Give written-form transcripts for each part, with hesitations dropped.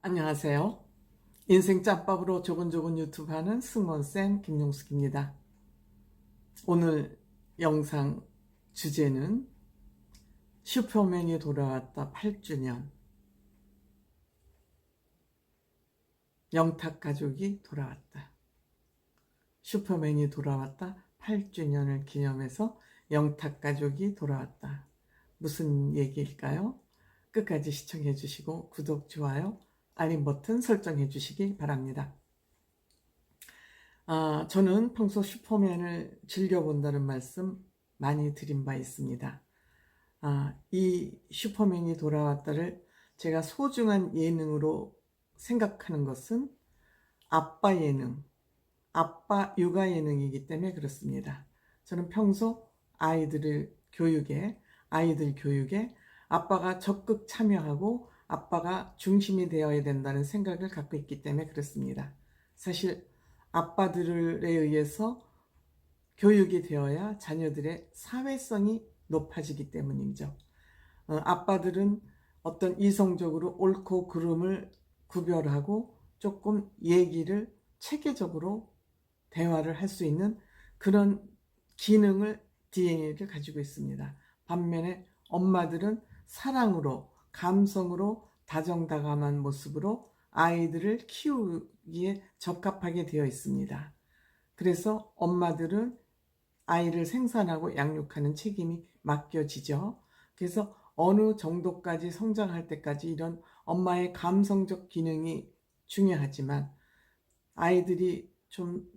안녕하세요. 인생 짬밥으로 조곤조곤 유튜브 하는 승무원쌤 김용숙입니다. 오늘 영상 주제는 슈퍼맨이 돌아왔다 8주년, 영탁가족이 돌아왔다. 슈퍼맨이 돌아왔다 8주년을 기념해서 영탁가족이 돌아왔다. 무슨 얘기일까요? 끝까지 시청해 주시고 구독, 좋아요, 알림 버튼 설정해 주시기 바랍니다. 저는 평소 슈퍼맨을 즐겨본다는 말씀 많이 드린 바 있습니다. 이 슈퍼맨이 돌아왔다를 제가 소중한 예능으로 생각하는 것은 아빠 예능, 아빠 육아 예능이기 때문에 그렇습니다. 저는 평소 아이들 교육에 아빠가 적극 참여하고 아빠가 중심이 되어야 된다는 생각을 갖고 있기 때문에 그렇습니다. 사실 아빠들에 의해서 교육이 되어야 자녀들의 사회성이 높아지기 때문이죠. 아빠들은 어떤 이성적으로 옳고 그름을 구별하고 조금 얘기를 체계적으로 대화를 할 수 있는 그런 기능을, DNA를 가지고 있습니다. 반면에 엄마들은 사랑으로, 감성으로, 다정다감한 모습으로 아이들을 키우기에 적합하게 되어 있습니다. 그래서 엄마들은 아이를 생산하고 양육하는 책임이 맡겨지죠. 그래서 어느 정도까지 성장할 때까지 이런 엄마의 감성적 기능이 중요하지만 아이들이 좀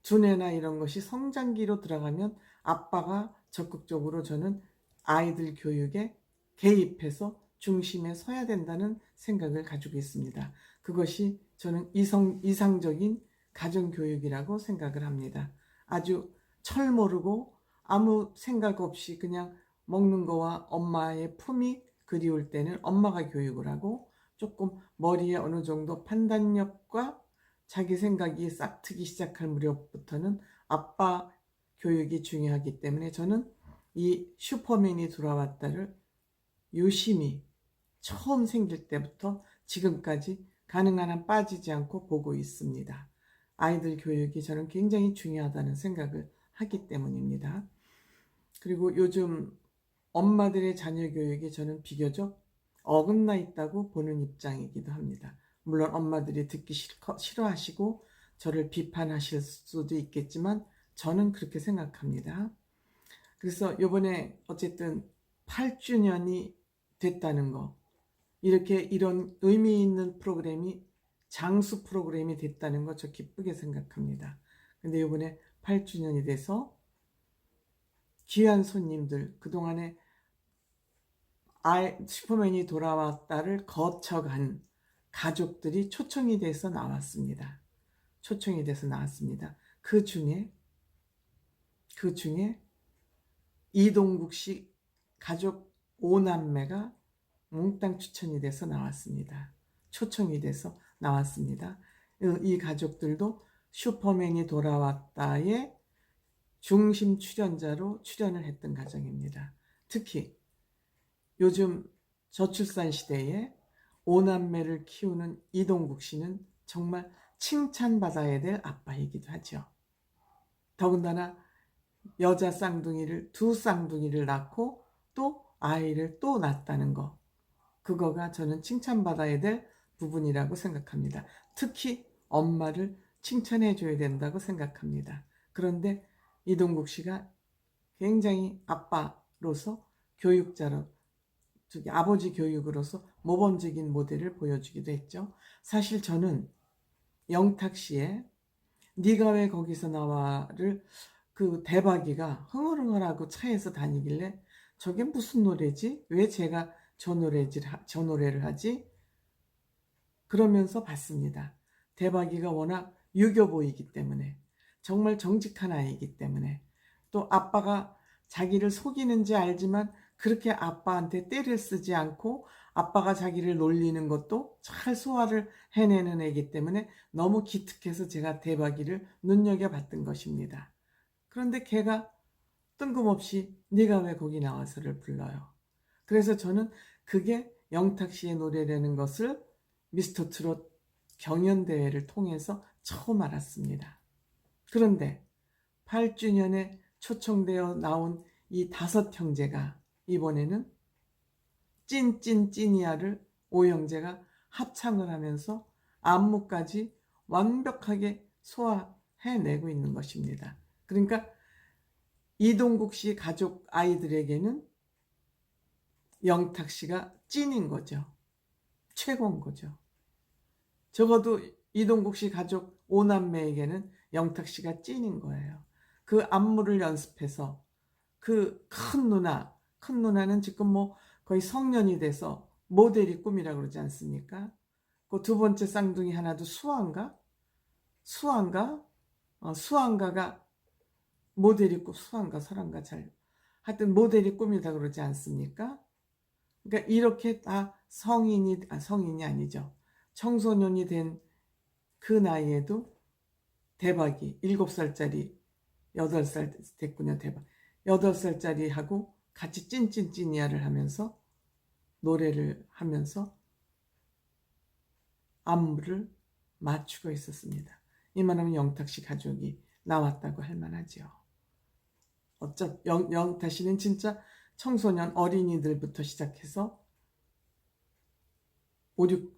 두뇌나 이런 것이 성장기로 들어가면 아빠가 적극적으로 저는 아이들 교육에 개입해서 중심에 서야 된다는 생각을 가지고 있습니다. 그것이 저는 이상적인 가정교육이라고 생각을 합니다. 아주 철 모르고 아무 생각 없이 그냥 먹는 거와 엄마의 품이 그리울 때는 엄마가 교육을 하고, 조금 머리에 어느 정도 판단력과 자기 생각이 싹트기 시작할 무렵부터는 아빠 교육이 중요하기 때문에 저는 이 슈퍼맨이 돌아왔다를 유심히 처음 생길 때부터 지금까지 가능한 한 빠지지 않고 보고 있습니다. 아이들 교육이 저는 굉장히 중요하다는 생각을 하기 때문입니다. 그리고 요즘 엄마들의 자녀 교육이 저는 비교적 어긋나 있다고 보는 입장이기도 합니다. 물론 엄마들이 듣기 싫어하시고 저를 비판하실 수도 있겠지만 저는 그렇게 생각합니다. 그래서 이번에 어쨌든 8주년이 됐다는 거, 이렇게 이런 의미 있는 프로그램이 장수 프로그램이 됐다는 거 저 기쁘게 생각합니다. 근데 이번에 8주년이 돼서 귀한 손님들, 그동안에 슈퍼맨이 돌아왔다를 거쳐간 가족들이 초청이 돼서 나왔습니다. 초청이 돼서 나왔습니다. 그 중에 이동국 씨 가족 5남매가 몽땅 추천이 돼서 나왔습니다. 초청이 돼서 나왔습니다. 이 가족들도 슈퍼맨이 돌아왔다의 중심 출연자로 출연을 했던 가정입니다. 특히 요즘 저출산 시대에 5남매를 키우는 이동국 씨는 정말 칭찬받아야 될 아빠이기도 하죠. 더군다나 여자 쌍둥이를, 두 쌍둥이를 낳고 또 아이를 또 낳았다는 거, 그거가 저는 칭찬받아야 될 부분이라고 생각합니다. 특히 엄마를 칭찬해 줘야 된다고 생각합니다. 그런데 이동국 씨가 굉장히 아빠로서, 교육자로, 아버지 교육으로서 모범적인 모델을 보여주기도 했죠. 사실 저는 영탁 씨의 네가 왜 거기서 나와를, 그 대박이가 흥얼흥얼하고 차에서 다니길래 저게 무슨 노래지? 왜 제가 저 노래를 하지? 그러면서 봤습니다. 대박이가 워낙 유교 보이기 때문에, 정말 정직한 아이이기 때문에, 또 아빠가 자기를 속이는지 알지만 그렇게 아빠한테 때를 쓰지 않고 아빠가 자기를 놀리는 것도 잘 소화를 해내는 애기 때문에 너무 기특해서 제가 대박이를 눈여겨봤던 것입니다. 그런데 걔가 뜬금없이 네가 왜 거기 나와서를 불러요. 그래서 저는 그게 영탁 씨의 노래라는 것을 미스터 트롯 경연대회를 통해서 처음 알았습니다. 그런데 8주년에 초청되어 나온 이 5형제가 이번에는 찐찐찐이야를 5형제가 합창을 하면서 안무까지 완벽하게 소화해내고 있는 것입니다. 그러니까 이동국 씨 가족 아이들에게는 영탁 씨가 찐인 거죠. 최고인 거죠. 적어도 이동국 씨 가족 5남매에게는 영탁 씨가 찐인 거예요. 그 안무를 연습해서 그 큰 누나는 지금 뭐 거의 성년이 돼서 모델이 꿈이라고 그러지 않습니까? 그 두 번째 쌍둥이 하나도 수아인가? 모델이 꿈, 수아인가 설아인가 잘 하여튼 모델이 꿈이다 그러지 않습니까? 그러니까 이렇게 다 성인이 아니죠. 청소년이 된 그 나이에도 대박이 7살짜리 8살 됐군요. 대박 8살짜리하고 같이 찐찐찐이야를 하면서 노래를 하면서 안무를 맞추고 있었습니다. 이만하면 영탁 씨 가족이 나왔다고 할 만하죠. 영탁 씨는 진짜 청소년 어린이들부터 시작해서 50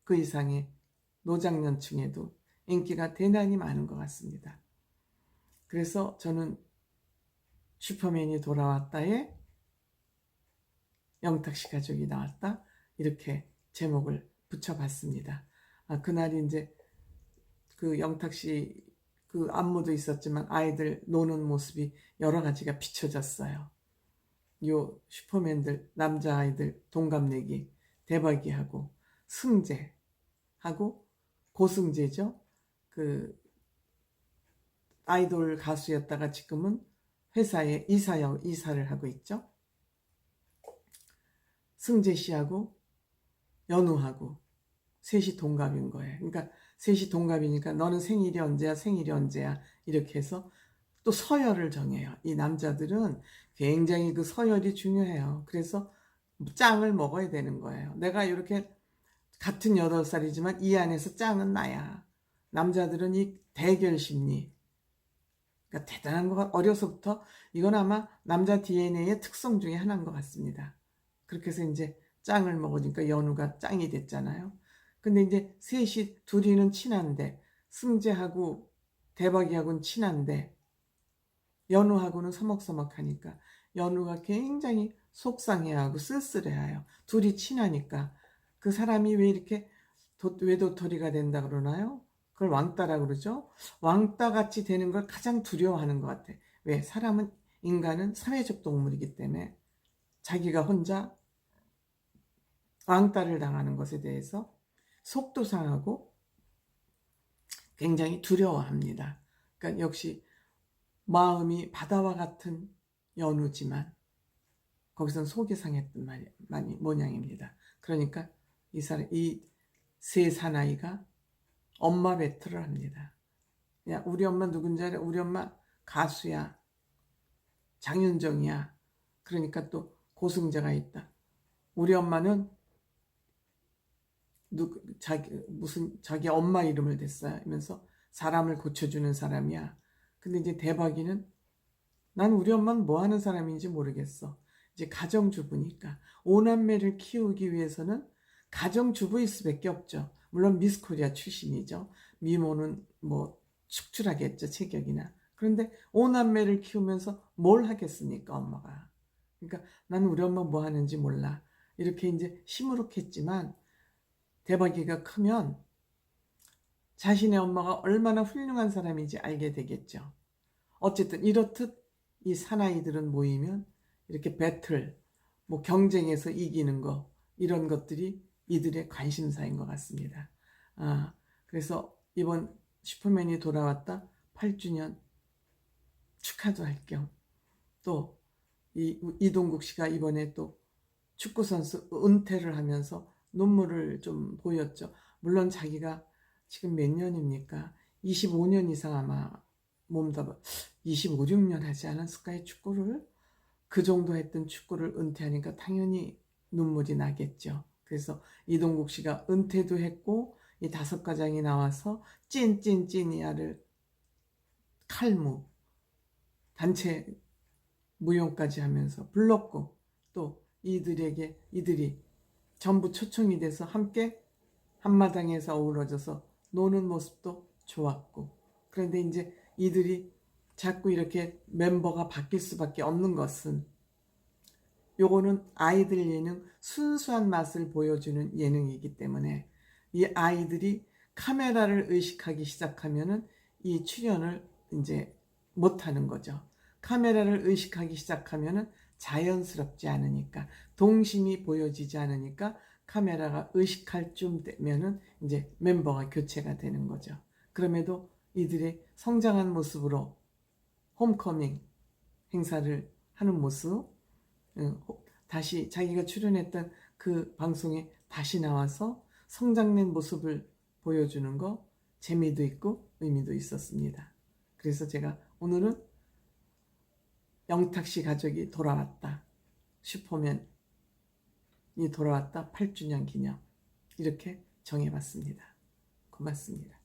그 이상의 노장년층에도 인기가 대단히 많은 것 같습니다. 그래서 저는 슈퍼맨이 돌아왔다에 영탁 씨 가족이 나왔다 이렇게 제목을 붙여봤습니다. 그날이 이제 그 영탁 씨 그 안무도 있었지만 아이들 노는 모습이 여러 가지가 비춰졌어요. 요 슈퍼맨들 남자아이들 동갑내기 대박이하고 승재하고 고승재죠. 그 아이돌 가수였다가 지금은 회사에 이사를 하고 있죠. 승재 씨하고 연우하고 셋이 동갑인 거예요. 그러니까 셋이 동갑이니까 너는 생일이 언제야 이렇게 해서 또 서열을 정해요. 이 남자들은 굉장히 그 서열이 중요해요. 그래서 짱을 먹어야 되는 거예요. 내가 이렇게 같은 8살이지만 이 안에서 짱은 나야. 남자들은 이 대결 심리, 그러니까 대단한 거 어려서부터 이건 아마 남자 DNA의 특성 중에 하나인 것 같습니다. 그렇게 해서 이제 짱을 먹으니까 연우가 짱이 됐잖아요. 근데 이제 둘이는 친한데 승재하고 대박이하고는 친한데 연우하고는 서먹서먹하니까 연우가 굉장히 속상해하고 쓸쓸해해요. 둘이 친하니까 그 사람이 왜 이렇게 외도토리가 된다 그러나요? 그걸 왕따라고 그러죠. 왕따같이 되는 걸 가장 두려워하는 것 같아. 왜? 인간은 사회적 동물이기 때문에 자기가 혼자 왕따를 당하는 것에 대해서 속도 상하고 굉장히 두려워합니다. 그러니까 역시 마음이 바다와 같은 연우지만 거기선 속이 상했던 모양입니다. 그러니까 이 세 사나이가 엄마 배틀을 합니다. 야, 우리 엄마 누군지 알아? 우리 엄마 가수야. 장윤정이야. 그러니까 또 고승재가 있다. 우리 엄마는 자기 엄마 이름을 댔어요. 하면서 사람을 고쳐주는 사람이야. 근데 이제 대박이는 난 우리 엄마는 뭐 하는 사람인지 모르겠어. 이제 가정주부니까 5남매를 키우기 위해서는 가정주부일 수밖에 없죠. 물론 미스 코리아 출신이죠. 미모는 뭐 축출하겠죠. 체격이나. 그런데 5남매를 키우면서 뭘 하겠습니까, 엄마가. 그러니까 나는 우리 엄마 뭐 하는지 몰라. 이렇게 이제 시무룩했지만 대박이가 크면 자신의 엄마가 얼마나 훌륭한 사람인지 알게 되겠죠. 어쨌든 이렇듯 이 사나이들은 모이면 이렇게 배틀, 뭐 경쟁에서 이기는 거 이런 것들이 이들의 관심사인 것 같습니다. 그래서 이번 슈퍼맨이 돌아왔다 8주년 축하도 할 겸 또 이동국 씨가 이번에 또 축구선수 은퇴를 하면서 눈물을 좀 보였죠. 물론 자기가 지금 몇 년입니까? 25년 이상 아마 25, 6년 하지 않았을까요? 축구를? 그 정도 했던 축구를 은퇴하니까 당연히 눈물이 나겠죠. 그래서 이동국 씨가 은퇴도 했고 이 다섯 가장이 나와서 찐이야를 칼무 단체 무용까지 하면서 불렀고 또 이들이 전부 초청이 돼서 함께 한마당에서 어우러져서 노는 모습도 좋았고 그런데 이제 이들이 자꾸 이렇게 멤버가 바뀔 수밖에 없는 것은 요거는 아이들 예능 순수한 맛을 보여주는 예능이기 때문에 이 아이들이 카메라를 의식하기 시작하면은 이 출연을 이제 못하는 거죠. 카메라를 의식하기 시작하면은 자연스럽지 않으니까 동심이 보여지지 않으니까 카메라가 의식할 쯤 되면은 이제 멤버가 교체가 되는 거죠. 그럼에도 이들의 성장한 모습으로 홈커밍 행사를 하는 모습, 다시 자기가 출연했던 그 방송에 다시 나와서 성장된 모습을 보여주는 거 재미도 있고 의미도 있었습니다. 그래서 제가 오늘은 영탁씨 가족이 돌아왔다. 슈퍼맨이 돌아왔다 8주년 기념 이렇게 정해봤습니다. 고맙습니다.